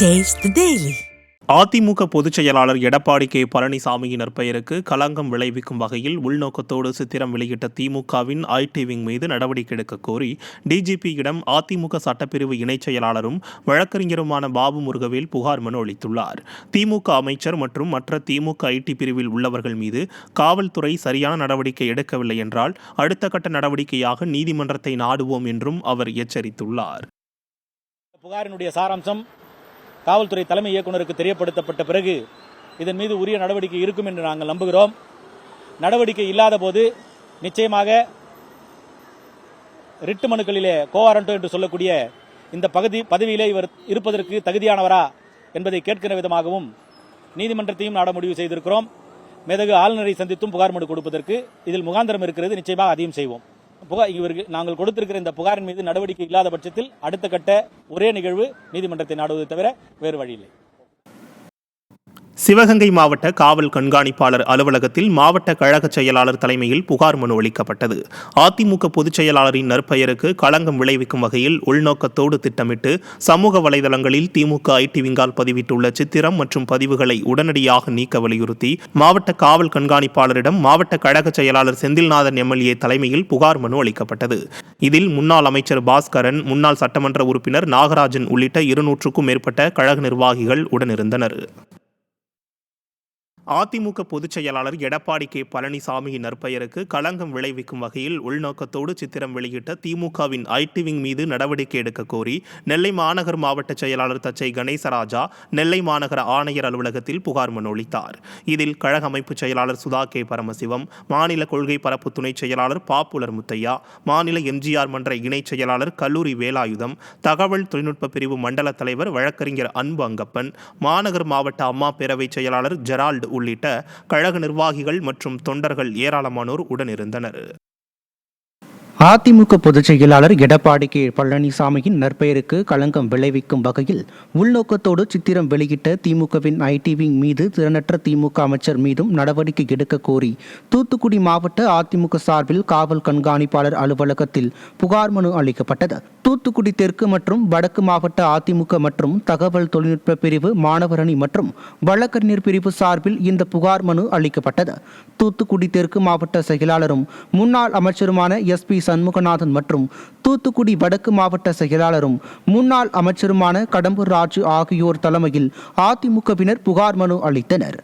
Taste the Daily. AIADMK பொதுச் செயலாளர் Edappadi K பழனிசாமியின் நற்பெயருக்கு களங்கம் விளைவிக்கும் வகையில் உள்நோக்கத்தோடு சித்திரம் வெளியிட்ட திமுகவின் ஐடி விங் மீது நடவடிக்கை எடுக்க கோரி டிஜிபியிடம் அதிமுக சட்டப்பிரிவு இணைச் செயலாளரும் வழக்கறிஞருமான பாபு முருகவேல் புகார் மனு அளித்துள்ளார். திமுக அமைச்சர் மற்றும் மற்ற திமுக ஐடி பிரிவில் உள்ளவர்கள் மீது காவல்துறை சரியான நடவடிக்கை எடுக்கவில்லை என்றால் அடுத்த கட்ட நடவடிக்கையாக நீதிமன்றத்தை நாடுவோம் என்றும் அவர் எச்சரித்துள்ளார். புகாரினுடைய சாராம்சம் காவல்துறை தலைமை இயக்குநருக்கு தெரியப்படுத்தப்பட்ட பிறகு இதன் மீது உரிய நடவடிக்கை இருக்கும் என்று நாங்கள் நம்புகிறோம். நடவடிக்கை இல்லாத போது நிச்சயமாக ரிட்டு மனுக்களிலே கோவாரண்டோ என்று சொல்லக்கூடிய இந்த பதவியிலே இவர் இருப்பதற்கு தகுதியானவரா என்பதை கேட்கிற விதமாகவும் நீதிமன்றத்தையும் நாட முடிவு செய்திருக்கிறோம். மேதகு ஆளுநரை சந்தித்தும் புகார் மனு கொடுப்பதற்கு இதில் முகாந்திரம் இருக்கிறது. நிச்சயமாக அதையும் செய்வோம். நாங்கள் கொடுத்திருக்கிற இந்த புகாரின் மீது நடவடிக்கை இல்லாத பட்சத்தில் அடுத்த கட்ட ஒரே நிகழ்வு நீதிமன்றத்தை நாடுவதை தவிர வேறு வழியில்லை. சிவகங்கை மாவட்ட காவல் கண்காணிப்பாளர் அலுவலகத்தில் மாவட்ட கழக செயலாளர் தலைமையில் புகார் மனு அளிக்கப்பட்டது. அதிமுக பொதுச் செயலாளரின் நற்பெயருக்கு களங்கம் விளைவிக்கும் வகையில் உள்நோக்கத்தோடு திட்டமிட்டு சமூக வலைதளங்களில் திமுக ஐடி விங்கால் பதிவிட்டுள்ள சித்திரம் மற்றும் பதிவுகளை உடனடியாக நீக்க வலியுறுத்தி மாவட்ட காவல் கண்காணிப்பாளரிடம் மாவட்ட கழக செயலாளர் செந்தில்நாதன் எம்எல்ஏ தலைமையில் புகார் மனு அளிக்கப்பட்டது. இதில் முன்னாள் அமைச்சர் பாஸ்கரன், முன்னாள் சட்டமன்ற உறுப்பினர் நாகராஜன் உள்ளிட்ட 200க்கும் மேற்பட்ட கழக நிர்வாகிகள் உடனிருந்தனர். அதிமுக பொதுச் செயலாளர் எடப்பாடி கே பழனிசாமியின் நற்பெயருக்கு களங்கம் விளைவிக்கும் வகையில் உள்நோக்கத்தோடு சித்திரம் வெளியிட்ட திமுகவின் ஐடி விங் மீது நடவடிக்கை எடுக்க கோரி நெல்லை மாநகர் மாவட்ட செயலாளர் தச்சை கணேசராஜா நெல்லை மாநகர ஆணையர் அலுவலகத்தில் புகார் மனு அளித்தார். இதில் கழக அமைப்பு செயலாளர் சுதா கே பரமசிவம், மாநில கொள்கை பரப்பு துணை செயலாளர் பாப்புலர் முத்தையா, மாநில எம்ஜிஆர் மன்ற இணைச் செயலாளர் கல்லூரி வேலாயுதம், தகவல் தொழில்நுட்ப பிரிவு மண்டல தலைவர் வழக்கறிஞர் அன்பு அங்கப்பன், மாநகர் மாவட்ட அம்மா பேரவை செயலாளர் ஜெரால்டு உள்ளிட்ட கழக நிர்வாகிகள் மற்றும் தொண்டர்கள் ஏராளமானோர் உடனிருந்தனர். அதிமுக பொதுச் செயலாளர் எடப்பாடி கே பழனிசாமியின் நற்பெயருக்கு களங்கம் விளைவிக்கும் வகையில் உள்நோக்கத்தோடு சித்திரம் வெளியிட்ட திமுகவின் ஐடி விங் மீது திறனற்ற திமுக அமைச்சர் மீதும் நடவடிக்கை எடுக்க கோரி தூத்துக்குடி மாவட்ட அதிமுக சார்பில் காவல் கண்காணிப்பாளர் அலுவலகத்தில் புகார் மனு அளிக்கப்பட்டது. தூத்துக்குடி தெற்கு மற்றும் வடக்கு மாவட்ட அதிமுக மற்றும் தகவல் தொழில்நுட்ப பிரிவு மாணவர் அணி மற்றும் வழக்கறிஞர் பிரிவு சார்பில் இந்த புகார் மனு அளிக்கப்பட்டது. தூத்துக்குடி தெற்கு மாவட்ட செயலாளரும் முன்னாள் அமைச்சருமான SP சண்முகநாதன் மற்றும் தூத்துக்குடி வடக்கு மாவட்ட செயலாளரும் முன்னாள் அமைச்சருமான கடம்பூர் ராஜு ஆகியோர் தலைமையில் அதிமுகவினர் புகார் மனு அளித்தனர்.